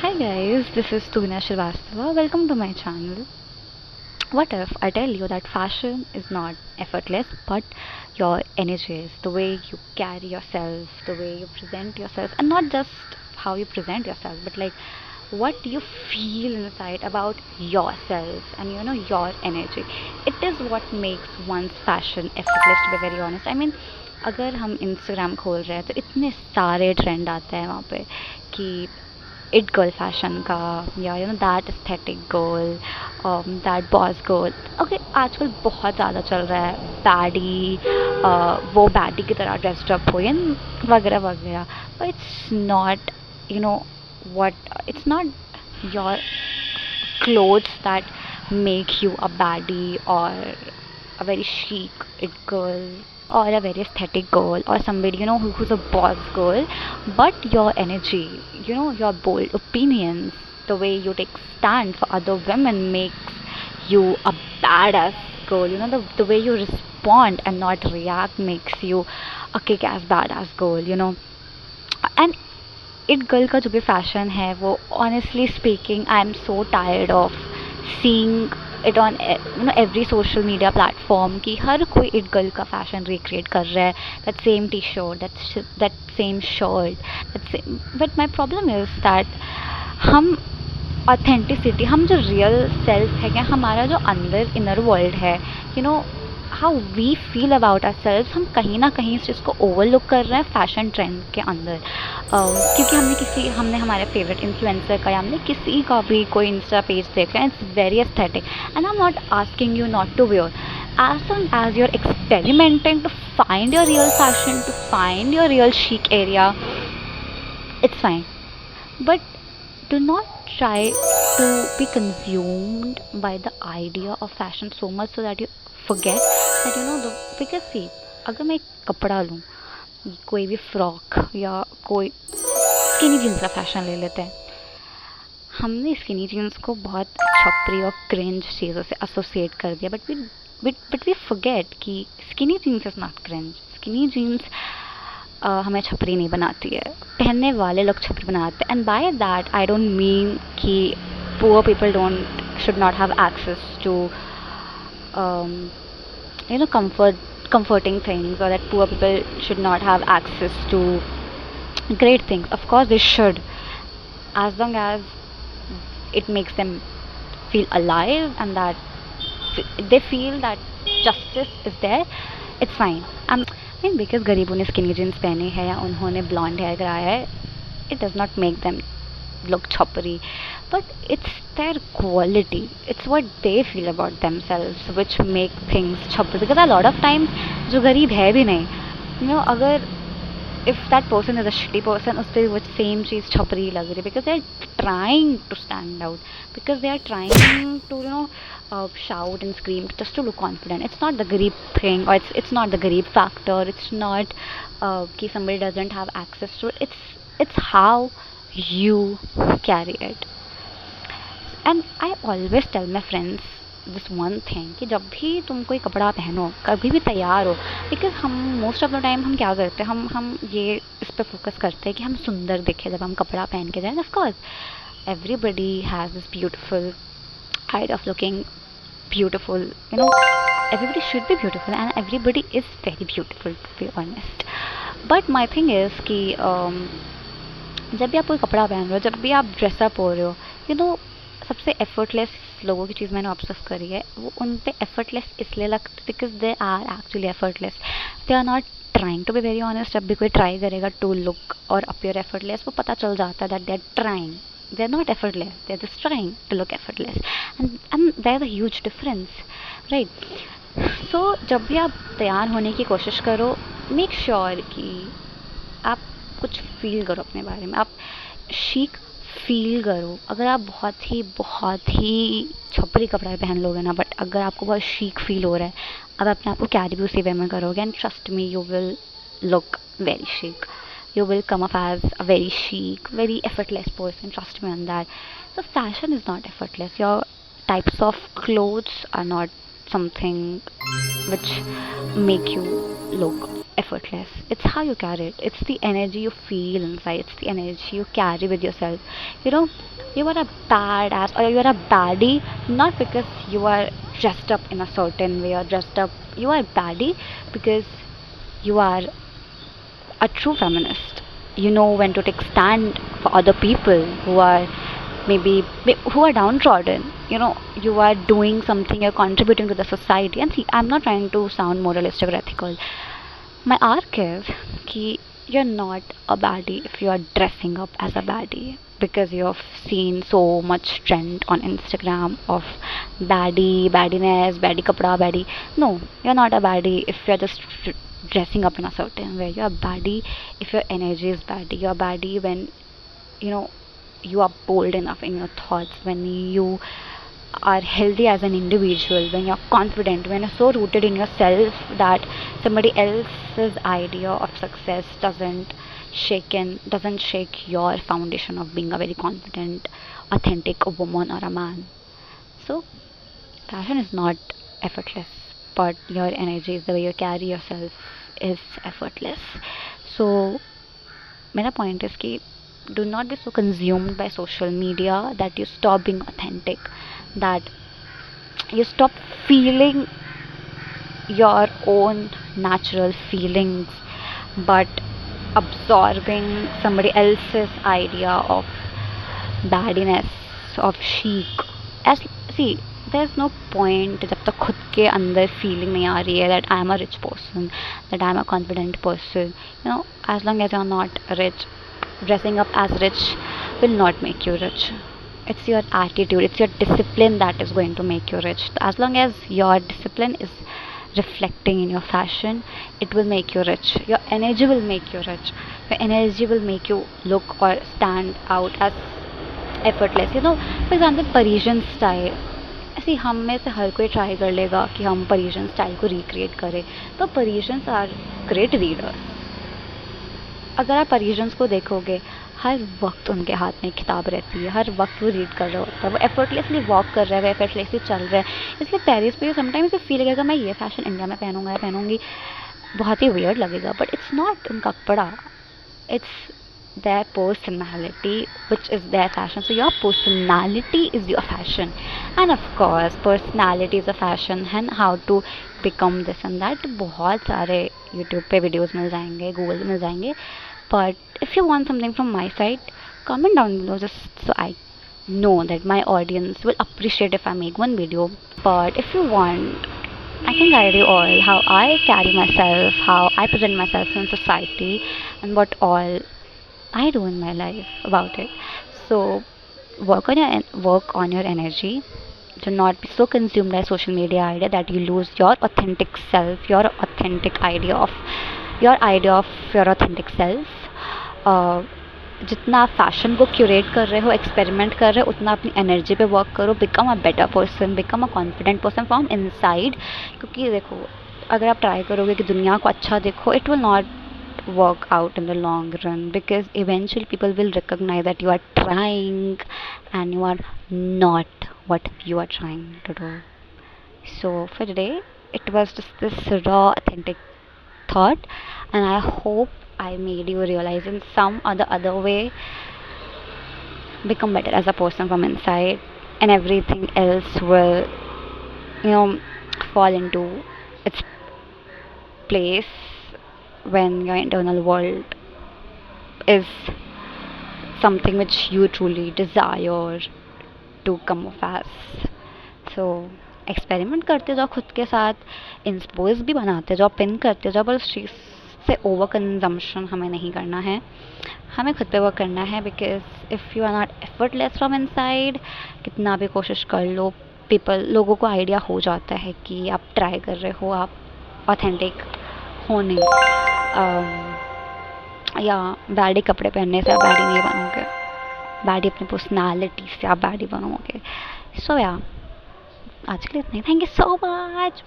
Hi guys, this is Tuna Srivastava. Welcome to my channel. What if I tell you that fashion is not effortless, but your energy is the way you carry yourself, the way you present yourself, and not just how you present yourself, but like what you feel inside about yourself and your energy. It is what makes one's fashion effortless, to be very honest. I mean, अगर हम Instagram खोल रहे हैं तो इतने सारे trend आते हैं वहाँ पे कि इट गर्ल फैशन का या that aesthetic girl that boss girl. Okay, आजकल बहुत ज़्यादा चल रहा है बैडी, वो बैडी की तरह ड्रेस्ड अप हो या वगैरह वगैरह। But it's not you know what it's not your clothes that make you a baddie or a very chic it girl or a very aesthetic girl or somebody who's a boss girl, but your energy, your bold opinions, the way you take stand for other women makes you a badass girl. The way you respond and not react makes you a kick-ass badass girl. And it girl का जो भी fashion है वो honestly speaking I am so tired of seeing it on every social media platform कि हर कोई it girl का fashion recreate कर रहा है, that same T shirt, that same shirt, that same. But my problem is that हम authenticity, हम जो रियल सेल्फ है, क्या हमारा जो अंदर इनर वर्ल्ड है, how we feel about our self, हम कहीं ना कहीं इस चीज़ को ओवरलुक कर रहे हैं फैशन ट्रेंड के अंदर। क्योंकि हमने हमारे फेवरेट इन्फ्लुएंसर का या हमने किसी का भी कोई इंस्टा पेज देख रहे हैं, it's very aesthetic and I am not asking you not to wear, as long as you're experimenting to find your real fashion, to find your real chic area, it's fine. But do not try to be consumed by the idea of fashion so much so that you forget that because see, अगर मैं एक कपड़ा लूँ, कोई भी frock या कोई skinny jeans का फैशन ले लेते हैं, हमने स्किनी जीन्स को बहुत छपरी और क्रिंज चीज़ों से एसोसिएट कर दिया, बट वी फॉरगेट कि skinny jeans is not cringe. Skinny jeans हमें छपरी नहीं बनाती है, पहनने वाले लोग छपरी बनाते हैं। And by that I don't mean कि poor people should not have access to comforting things, or that poor people should not have access to great things. Of course they should, as long as it makes them feel alive and that they feel that justice is there, it's fine. I mean, because गरीबों ने skinny jeans पहनी है या उन्होंने blonde hair कराया है, it does not make them look choppy, but it's their quality, it's what they feel about themselves which make things choppy. Because a lot of times जो गरीब है भी नहीं, अगर if that person is a shitty person, उस पर वो same चीज़ छपरी लग रही है, because they are trying to stand out, because they are trying to shout and scream just to look confident. It's not the गरीब thing, or it's not the गरीब factor, it's not कि somebody doesn't have access to it, it's how you carry it. And I always tell my friends this one thing कि जब भी तुम कोई कपड़ा पहनो, कभी भी तैयार हो, बिकॉज हम मोस्ट ऑफ द टाइम हम क्या करते हैं, हम ये इस पर फोकस करते हैं कि हम सुंदर दिखे जब हम कपड़ा पहन के जाएं। Of course everybody has this beautiful idea of looking beautiful, everybody should be beautiful and everybody is very beautiful, to be honest. But my thing is कि जब भी आप कोई कपड़ा पहन रहे हो, जब भी आप ड्रेसअप हो रहे हो, सबसे एफर्टलेस लोगों की चीज़ मैंने ऑब्जर्व करी है, वो उन पे एफर्टलेस इसलिए लगती because they are actually effortless, they are not trying to be very honest. जब भी कोई ट्राई करेगा टू लुक और अपीयर एफर्टलेस, वो पता चल जाता है that they are trying, they are not effortless, they are just trying to look effortless, and there's a huge difference, right? So जब भी आप तैयार होने की कोशिश करो, मेक श्योर कि आप कुछ फील करो अपने बारे में, आप शीक फील करो। अगर आप बहुत ही छपरी कपड़ा पहन लोगे ना, बट अगर आपको बहुत शीक फील हो रहा है, अब अपने आप को कैरी भी उसी वे में करोगे, and trust me, you will look very chic, you will come off as a very chic, very effortless person, trust me on that. So fashion is not effortless, your types of clothes are not something which make you look effortless. It's how you carry it. It's the energy you feel inside. It's the energy you carry with yourself. You know, you are a badass or you are a baddie not because you are dressed up in a certain way or dressed up. You are baddie because you are a true feminist. You know when to take stand for other people who are who are downtrodden. You know, you are doing something, you're contributing to the society. And see, I'm not trying to sound moralistic or ethical. My arc is कि you're not a baddie if you are dressing up as a baddie because you've seen so much trend on Instagram of baddiness, baddie kapda, baddie. No, you're not a baddie if you're just dressing up in a certain way. You're a baddie if your energy is baddie. You're a baddie when you know you are bold enough in your thoughts, when you are healthy as an individual, when you're confident, when you're so rooted in yourself that somebody else's idea of success doesn't shake your foundation of being a very confident, authentic woman or a man. So passion is not effortless, but your energy is the way you carry yourself is effortless. So मेरा point is कि do not be so consumed by social media that you stop being authentic, that you stop feeling your own natural feelings but absorbing somebody else's idea of baddiness, of chic. As see, there's no point जब तक खुद के अंदर feeling नहीं आ रही है that I am a rich person, that I am a confident person. You know, as long as you're not rich, dressing up as rich will not make you rich. It's your attitude, it's your discipline that is going to make you rich. As long as your discipline is reflecting in your fashion, it will make you rich. Your energy will make you rich. Your energy will make you look or stand out as effortless. You know, for example, Parisian style. ऐसे हम में से हर कोई try कर लेगा कि हम Parisian style को रिक्रिएट करें. तो Parisians आर ग्रेट रीडर्स. अगर आप Parisians को देखोगे, हर वक्त उनके हाथ में किताब रहती है, हर वक्त वो रीड कर रहा होता है, वो एफर्टलेसली वॉक कर रहा है, वो एफर्टलेसली चल रहा है. इसलिए पेरिस पे समटाइम्स फील लगेगा मैं ये फैशन इंडिया में पहनूंगा या पहनूंगी, बहुत ही वियर्ड लगेगा, बट इट्स नॉट उनका कपड़ा, it's their personality which is their fashion. So your personality is your fashion, and of course personality is a fashion. And how to become this and that, बहुत सारे YouTube पे videos मिल जाएंगे, Google पे मिल जाएंगे. But if you want something from my side, comment down below just so I know that my audience will appreciate if I make one video. But if you want, I can guide you all how I carry myself, how I present myself in society, and what all I do in my life about it. So work on your energy. Do not be so consumed by social media idea that you lose your authentic self, your idea of your authentic self. जितना आप fashion को curate कर रहे हो, experiment कर रहे हो, उतना अपनी एनर्जी पे वर्क करो. Become a better person, become a confident person from inside. क्योंकि देखो, अगर आप ट्राई करोगे कि दुनिया को अच्छा देखो, it will not work out in the long run, because eventually people will recognize that you are trying and you are not what you are trying to do. So for today it was just this raw authentic thought, and I hope I made you realize in some or the other way, become better as a person from inside, and everything else will, you know, fall into its place when your internal world is something which you truly desire to come off as. So experiment करते जाओ खुद के साथ, इंस्पोज भी बनाते जाओ, pin करते जाओ, पर उस चीज़ से ओवर कंजम्पशन हमें नहीं करना है, हमें खुद पे वर्क करना है. Because if you are not effortless from inside, कितना भी कोशिश कर लो, लोगों को आइडिया हो जाता है कि आप ट्राई कर रहे हो, आप ऑथेंटिक होने या बैडी कपड़े पहनने से आप बैडी नहीं बनोगे, बैडी अपनी पर्सनालिटी से आप बैडी बनोगे. सो या आज के लिए इतना ही. Thank you so much.